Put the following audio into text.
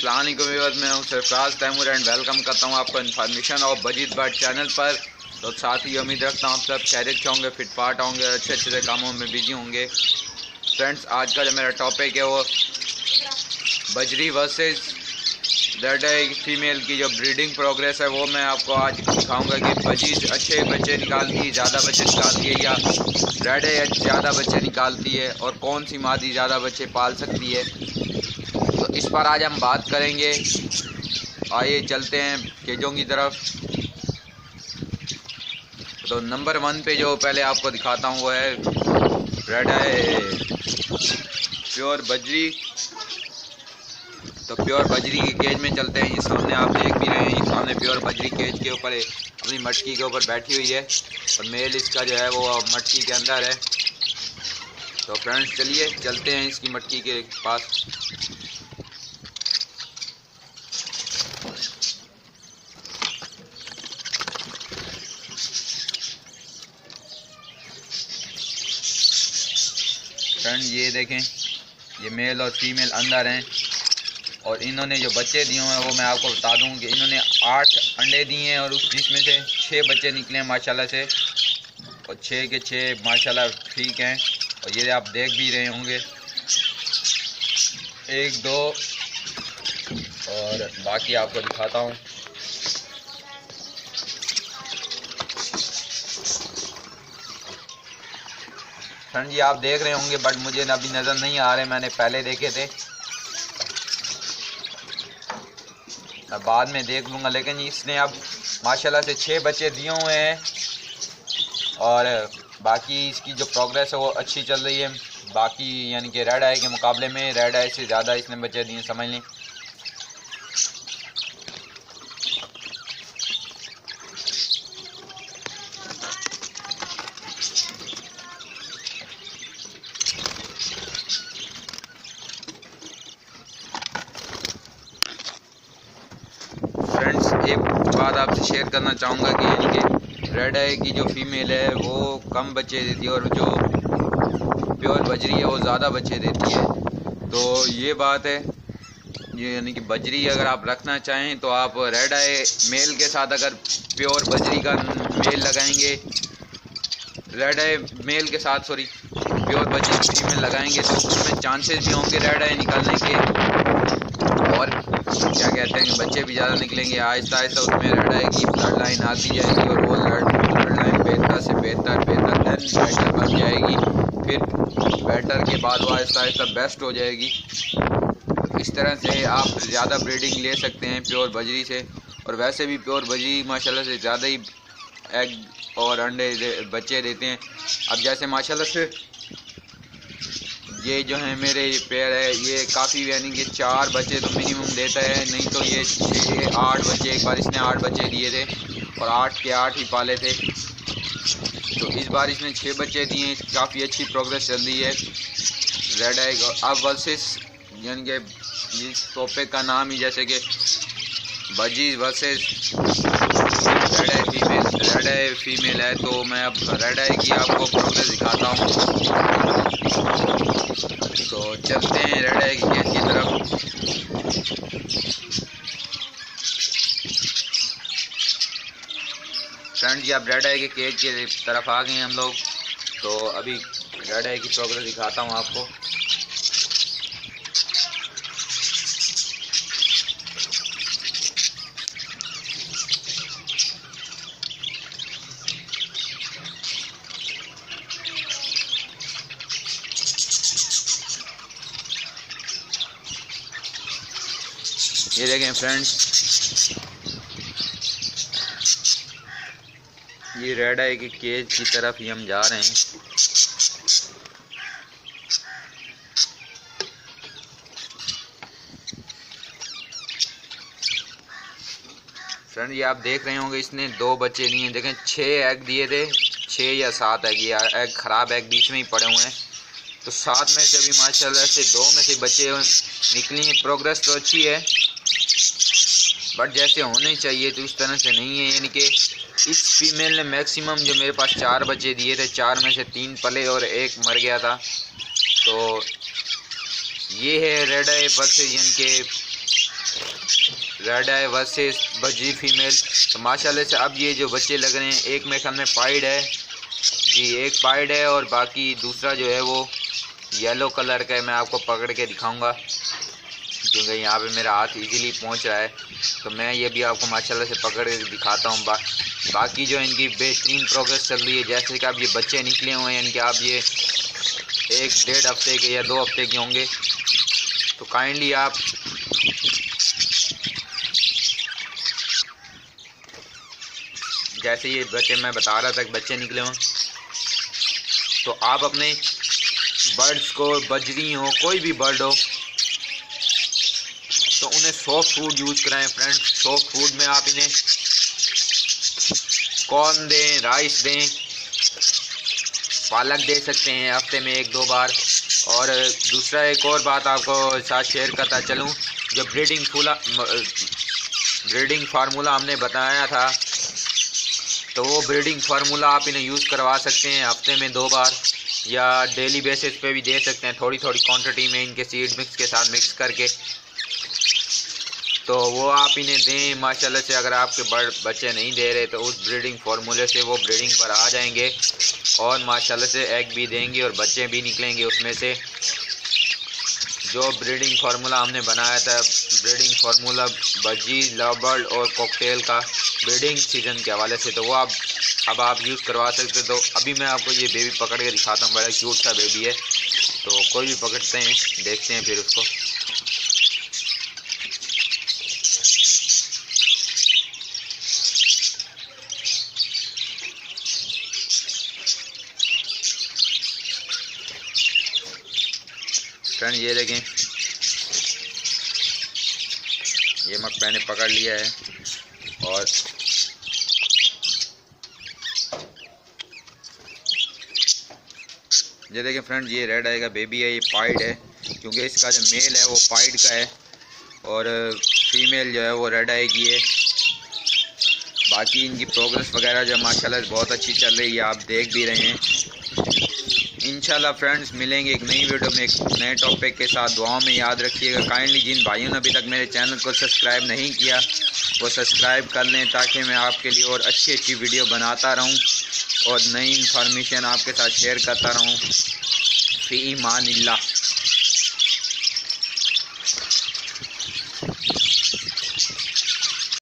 अस्सलाम वालेकुम व्यूअर्स, मैं हूं सरफराज तैमूर एंड वेलकम करता हूं आपको इन्फॉर्मेशन और बजीत बर्ड चैनल पर। तो साथ ही उम्मीद रखता हूं आप सब खैरियत से होंगे, फिटफाट होंगे, अच्छे अच्छे कामों में बिजी होंगे। फ्रेंड्स, आज का जो मेरा टॉपिक है वो बजरी वर्सेस रेड आई फीमेल की जो ब्रीडिंग प्रोग्रेस है वो मैं आपको आज दिखाऊंगा कि बजी अच्छे बच्चे निकालती है, ज़्यादा बच्चे निकालती है या रेड आई ज़्यादा बच्चे निकालती है और कौन सी मादी ज़्यादा बच्चे पाल सकती है। तो इस पर आज हम बात करेंगे। आइए चलते हैं केजों की तरफ। तो नंबर 1 पे जो पहले आपको दिखाता हूँ वो है रेड आई प्योर बजरी। तो प्योर बजरी के केज में चलते हैं। ये सामने आप देख भी रहे हैं, ये सामने प्योर बजरी केज के ऊपर अपनी मटकी के ऊपर बैठी हुई है और मेल इसका जो है वो मटकी के अंदर है। तो फ्रेंड्स चलिए चलते हैं इसकी मटकी के पास। फ्रेंड ये देखें, ये मेल और फीमेल अंदर हैं और इन्होंने जो बच्चे दिए हैं वो मैं आपको बता दूं कि इन्होंने 8 अंडे दिए हैं और जिसमें से 6 बच्चे निकले हैं माशाल्लाह से, और 6 के 6 माशाल्लाह ठीक हैं। और ये आप देख भी रहे होंगे 1 2 और बाकी आपको दिखाता हूँ। फ्रेंड जी आप देख रहे होंगे बट मुझे अभी नज़र नहीं आ रहे, मैंने पहले देखे थे, मैं बाद में देख लूँगा। लेकिन इसने अब माशाल्लाह से 6 बच्चे दिए हुए हैं और बाकी इसकी जो प्रोग्रेस है वो अच्छी चल रही है। बाकी यानी कि रेड आई के मुकाबले में रेड आई से ज़्यादा इसने बच्चे दिए, समझ लें। फ्रेंड्स एक बात आपसे शेयर करना चाहूँगा कि यानी कि रेड आई की जो फीमेल है वो कम बच्चे देती है और जो प्योर बजरी है वो ज़्यादा बच्चे देती है। तो ये बात है, ये यानी कि बजरी अगर आप रखना चाहें तो आप रेड आई मेल के साथ अगर प्योर बजरी का मेल लगाएंगे, रेड आई मेल के साथ प्योर बजरी फीमेल लगाएंगे तो उसमें चांसेस भी होंगे रेड आई निकालने के और क्या कहते हैं बच्चे भी ज़्यादा निकलेंगे। आहिस्ता आहिस्ता उसमें रेड आई की ब्लड लाइन आती जाएगी और वो ब्लड लाइन बेहतर से बेहतर बेटर बन जाएगी। फिर बेटर के बाद वो आहिस्ता आहिस्ता बेस्ट हो जाएगी। इस तरह से आप ज़्यादा ब्रीडिंग ले सकते हैं प्योर बजरी से। और वैसे भी प्योर बजरी माशाल्लाह से ज़्यादा ही एग और अंडे बच्चे देते हैं। अब जैसे माशाल्लाह से ये जो है मेरे पेयर है ये काफ़ी यानी कि 4 बच्चे तो मिनिमम देता है, नहीं तो ये 6-8 बच्चे, एक बार इसने 8 बच्चे दिए थे और 8 के 8 ही पाले थे। तो इस बार इसने 6 बच्चे दिए, काफ़ी अच्छी प्रोग्रेस चल रही है रेड आई। अब वर्सेस यानी कि इस टॉपिक का नाम ही जैसे कि बजी वर्सेस रेड आई फीमेल है, तो मैं अब रेड आई की आपको प्रोग्रेस दिखाता हूँ। तो चलते हैं रेड आई की केज की तरफ। फ्रेंड जी आप रेड आई के केज की तरफ आ गए हैं हम लोग। तो अभी रेड आई की प्रोग्रेस दिखाता हूँ आपको। ये देखें फ्रेंड्स, ये रेड आई के केज की तरफ ही हम जा रहे हैं। फ्रेंड ये आप देख रहे होंगे इसने 2 बच्चे दिए हैं। देखें 6 एग दिए थे, 6 या 7 एग, ये एग ख़राब एग बीच में ही पड़े हुए हैं। तो 7 में से अभी माशाल्लाह से 2 में से बच्चे निकली हैं। प्रोग्रेस तो अच्छी है बट जैसे होने चाहिए तो उस तरह से नहीं है। यानी कि इस फीमेल ने मैक्सिमम जो मेरे पास 4 बच्चे दिए थे, 4 में से 3 पले और 1 मर गया था। तो ये है रेड आई वर्सेस यानी कि रेड आई वर्सेस बजरी फीमेल। तो माशाल्लाह से अब ये जो बच्चे लग रहे हैं, एक मेरे ख्याल में पाइड है जी, एक पाइड है और बाकी दूसरा जो है वो येलो कलर का है। मैं आपको पकड़ के दिखाऊंगा क्योंकि यहाँ पे मेरा हाथ इजीली पहुँच रहा है, तो मैं ये भी आपको माशाल्लाह से पकड़ के दिखाता हूँ। बाकी जो इनकी बेहतरीन प्रोग्रेस चल रही है, जैसे कि अब ये बच्चे निकले हुए हैं, यानी कि आप ये 1-1.5 हफ्ते के या 2 हफ्ते के होंगे। तो काइंडली आप जैसे ये बच्चे मैं बता रहा था कि बच्चे निकले हों, तो आप अपने बर्ड्स को, बजरी हो कोई भी बर्ड हो, तो उन्हें सॉफ्ट फूड यूज़ कराएं फ्रेंड्स। सॉफ्ट फूड में आप इन्हें कॉर्न दें, राइस दें, पालक दे सकते हैं हफ्ते में 1-2 बार। और दूसरा एक और बात आपको साथ शेयर करता चलूँ, जो ब्रीडिंग फार्मूला हमने बताया था, तो वो ब्रीडिंग फार्मूला आप इन्हें यूज़ करवा सकते हैं हफ्ते में 2 बार या डेली बेसिस पे भी दे सकते हैं, थोड़ी थोड़ी क्वांटिटी में इनके सीड मिक्स के साथ मिक्स करके। तो वो आप इन्हें दें माशाल्लाह से। अगर आपके बच्चे नहीं दे रहे तो उस ब्रीडिंग फार्मूले से वो ब्रीडिंग पर आ जाएंगे और माशाल्लाह से एग भी देंगे और बच्चे भी निकलेंगे उसमें से। जो ब्रीडिंग फार्मूला हमने बनाया था, ब्रीडिंग फार्मूला बजी, लवबर्ड और कॉकटेल का ब्रीडिंग सीजन के हवाले से, तो वो अब आप यूज़ करवा सकते। तो अभी मैं आपको ये बेबी पकड़ के दिखाता हूँ, बड़ा क्यूट सा बेबी है। तो कोई भी पकड़ते हैं, देखते हैं फिर उसको। फ्रेंड ये देखें, ये मैंने पकड़ लिया है और ये देखें फ्रेंड, ये रेड आई का बेबी है, ये पाइड है क्योंकि इसका जो मेल है वो पाइड का है और फीमेल जो है वो रेड आई की है। बाकी इनकी प्रोग्रेस वगैरह जो माशाल्लाह बहुत अच्छी चल रही है, आप देख भी रहे हैं। इंशाल्लाह फ्रेंड्स मिलेंगे एक नई वीडियो में एक नए टॉपिक के साथ। दुआओं में याद रखिएगा। काइंडली जिन भाइयों ने अभी तक मेरे चैनल को सब्सक्राइब नहीं किया वो सब्सक्राइब कर लें, ताकि मैं आपके लिए और अच्छी अच्छी वीडियो बनाता रहूं और नई इन्फॉर्मेशन आपके साथ शेयर करता रहूं। फ़ी ईमानिल्लाह।